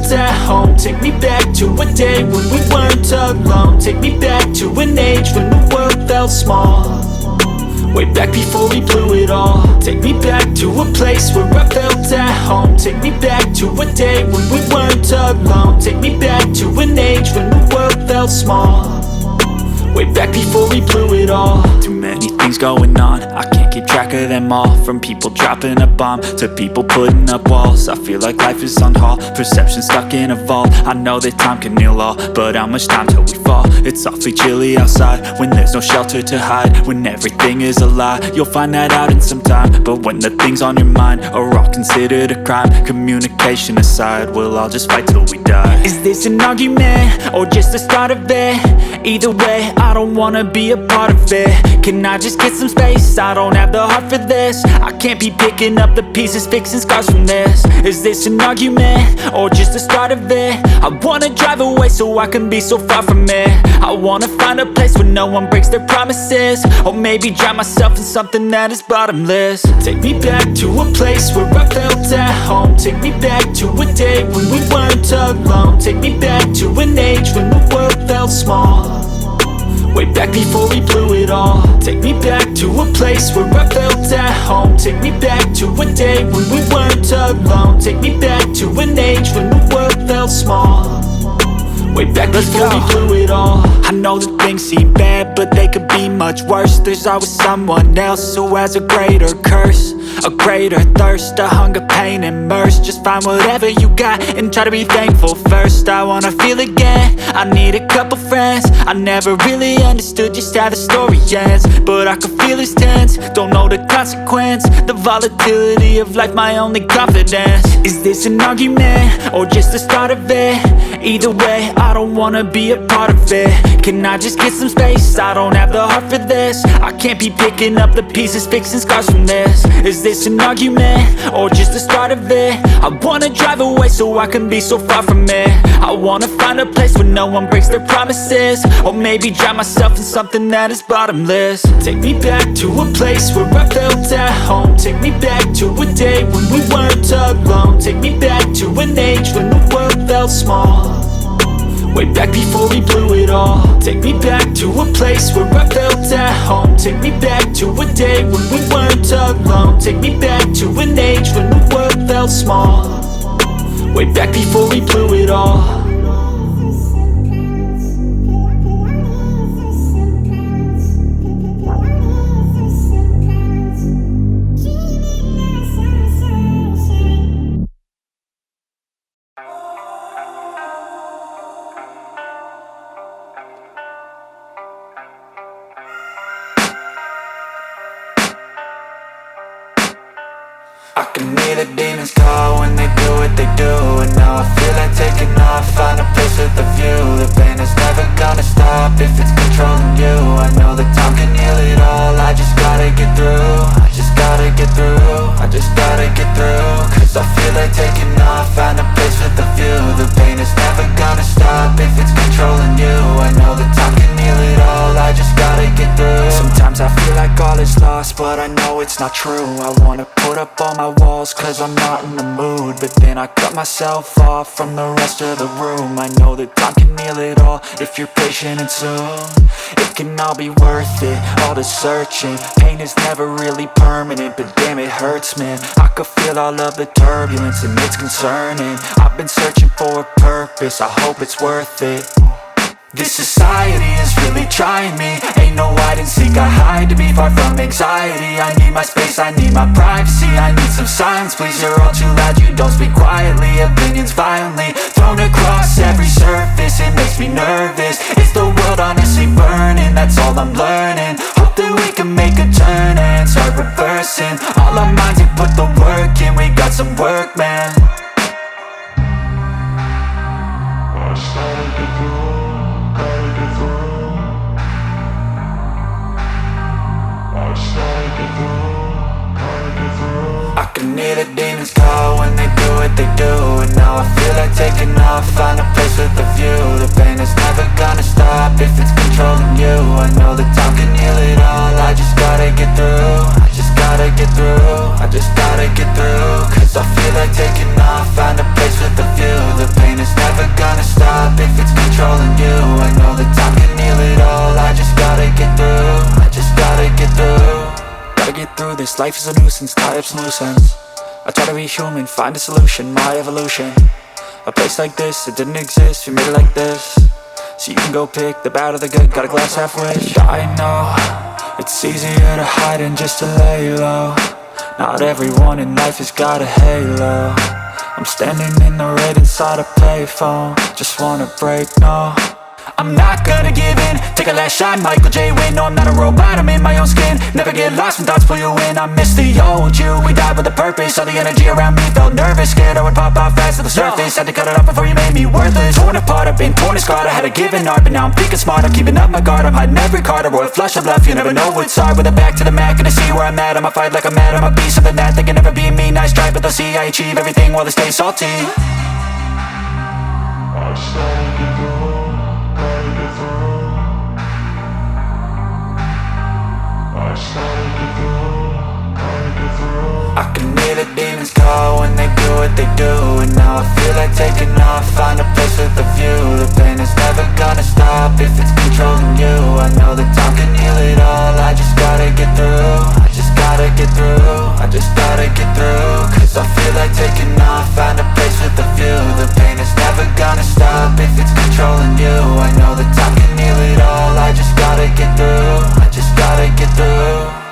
felt at home. Take me back to a day when we weren't alone. Take me back to an age when the world felt small, way back before we blew it all. Take me back to a place where I felt at home. Take me back to a day when we weren't alone. Take me back to an age when the world felt small, way back before we blew it all. Too many things going on, I can't keep track of them all. From people dropping a bomb to people putting up walls. I feel like life is on hold, perception stuck in a vault. I know that time can heal all, but how much time till we fall? It's awfully chilly outside when there's no shelter to hide. When everything is a lie, you'll find that out in some time. But when the things on your mind are all considered a crime, communication aside, we'll all just fight till we die. Is this an argument or just the start of it? Either way, I don't wanna be a part of it. Can I just get some space? I don't have the heart for this. I can't be picking up the pieces, fixing scars from this. Is this an argument or just the start of it? I wanna drive away so I can be so far from it. I wanna find a place where no one breaks their promises, or maybe drown myself in something that is bottomless. Take me back to a place where I felt at home. Take me back to a day when we weren't alone. Take me back to an age when the world felt small, way back before we blew it all. Take me back to a place where I felt at home. Take me back to a day when we weren't alone. Take me back to an age when the world felt small, way back before we blew it all. I know that things seem bad, but they could be much worse. There's always someone else who has a greater curse, a greater thirst, a hunger, pain, and mercy. Just find whatever you got and try to be thankful first. I wanna feel again, I need a couple friends. I never really understood just how the story ends, but I can feel it's tense, don't know the consequence. The volatility of life, my only confidence. Is this an argument or just the start of it? Either way, I don't wanna be a part of it. Can I just get some space? I don't have the heart for this. I can't be picking up the pieces, fixing scars from this. Is this an argument or just the start of it? I wanna drive away so I can be so far from it. I wanna find a place where no one breaks their promises, or maybe drown myself in something that is bottomless. Take me back to a place where I felt at home. Take me back to a day when we weren't alone. Take me back to an age when the world felt small, way back before we blew it all. Take me back to a place where I felt at home. Take me back to a day when we weren't alone. Take me back to an age when the world felt small, way back before we blew it all. I can hear the demons call when they do what they do, and now I feel like taking off, find a place with a view. The pain is never gonna stop if it's controlling you. I know that time can heal it all, I just gotta get through. I just gotta get through, I just gotta get through. Cause I feel like taking off, find a place with a view. The pain is never gonna stop if it's controlling you. I know that time can heal it all, I just gotta get through. Sometimes I feel like all is lost, but I know it's not true. I wanna put up all my walls cause I'm not in the mood, but then I cut myself off from the rest of the room. I know that time can heal it all if you're patient and soon. It can all be worth it, all the searching. Pain is never really permanent, but damn it hurts, man. I could feel all of the turbulence and it's concerning. I've been searching for a purpose, I hope it's worth it. This society is really trying me. Ain't no hide and seek, I hide to be far from anxiety. I need my space, I need my privacy. I need some silence, please, you're all too loud. You don't speak quietly, opinions violently thrown across every surface. It makes me nervous, it's the world honestly burning. That's all I'm learning, hope that we can make a turn and start reversing. All our minds have put the work in, we got some work, man. I can hear the demons call when they do what they do, and now I feel like taking off, find a place with a view. The pain is never gonna stop if it's controlling you. I know the time this life is a nuisance, tie up some loose ends. I try to be human, find a solution, my evolution. A place like this, it didn't exist, we made it like this. So you can go pick the bad or the good, got a glass halfway. I know, it's easier to hide than just to lay low. Not everyone in life has got a halo. I'm standing in the red inside a payphone. Just wanna break, no, I'm not gonna give in. Take a last shot, Michael J. Win. No, I'm not a robot, I'm in my own skin. Never get lost when thoughts pull you in. I miss the old you, we died with a purpose. All the energy around me felt nervous. Scared I would pop off fast to the surface. Had to cut it off before you made me worthless. Torn apart, I've been torn and scarred. I had a given art, but now I'm thinking smart. I'm keeping up my guard, I'm hiding every card. A royal flush of love, you never know what's hard. With a back to the mat, gonna see where I'm at. I'ma fight like I'm mad, I'ma be something that they can never be me. Nice try, but they'll see I achieve everything while they stay salty. I started to go. I can hear the demons call when they do what they do. And now I feel like taking off, find a place with a view. The pain is never gonna stop if it's controlling you. I know that time can heal it all, I just gotta get through. I just gotta get through, I just gotta get through. Cause I feel like taking off, find a place with a view. The pain is never gonna stop if it's controlling you. I know that time can heal it all, I just gotta get through. I just gotta get through.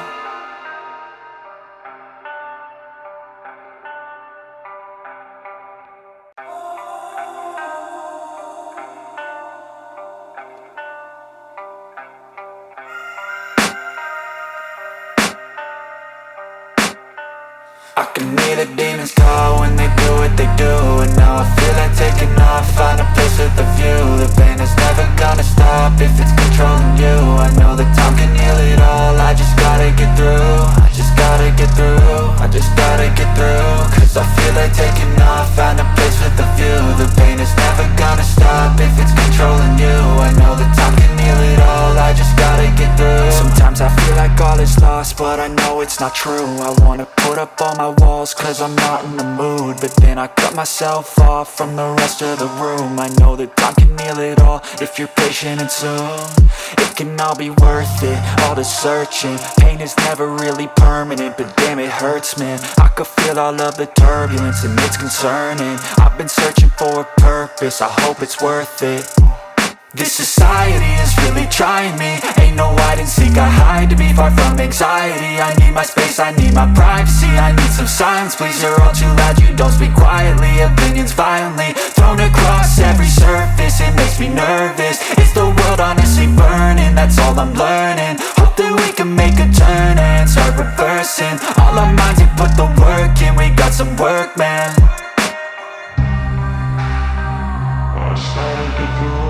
I can hear the demons call when they do what they do. And now I feel like taking off, find a place with a view. The pain is never gonna stop if it's controlling you. I know that time can heal it all, I just gotta get through. I just gotta get through, I just gotta get through. Cause I feel like taking off, find a place with a view. The pain is never gonna stop if it's controlling you. I know that time can heal it all, I just gotta get through. Sometimes I feel like all is lost, but I know it's not true. I wanna put up all my walls cause I'm not in the mood. But then I cut myself off from the rest of the room. I know that time can heal it all if you're patient and soon. It can all be worth it, all the searching. Pain is never really permanent, but damn it hurts, man. I could feel all of the turbulence and it's concerning. I've been searching for a purpose, I hope it's worth it. This society is really trying me. Ain't no hide and seek, I hide to be far from anxiety. I need my space, I need my privacy. I need some silence, please, you're all too loud. You don't speak quietly, opinions violently thrown across every surface. It makes me nervous, is the world honestly burning? That's all I'm learning. Hope that we can make a turn and start reversing all our minds and put the work in. We got some work, man. I started to go.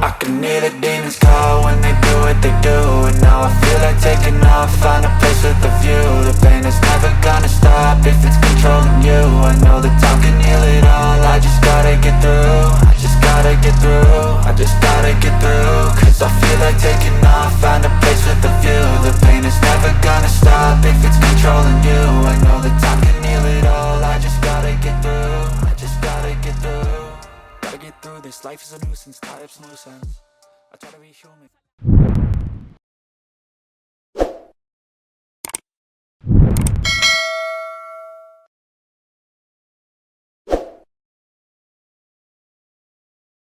I can hear the demons call when they do what they do. And now I feel like taking off, find a place with a view. The pain is never gonna stop if it's controlling you. I know that time can heal it all, I just gotta get through. I just gotta get through, I just gotta get through. Cause I feel like taking off, find a place with a view. The pain is never gonna stop if it's controlling you. I know that time can heal it all, I just gotta get through. I just gotta get through. Gotta get through this, life is a nuisance, tie up some loose ends. I try to be human.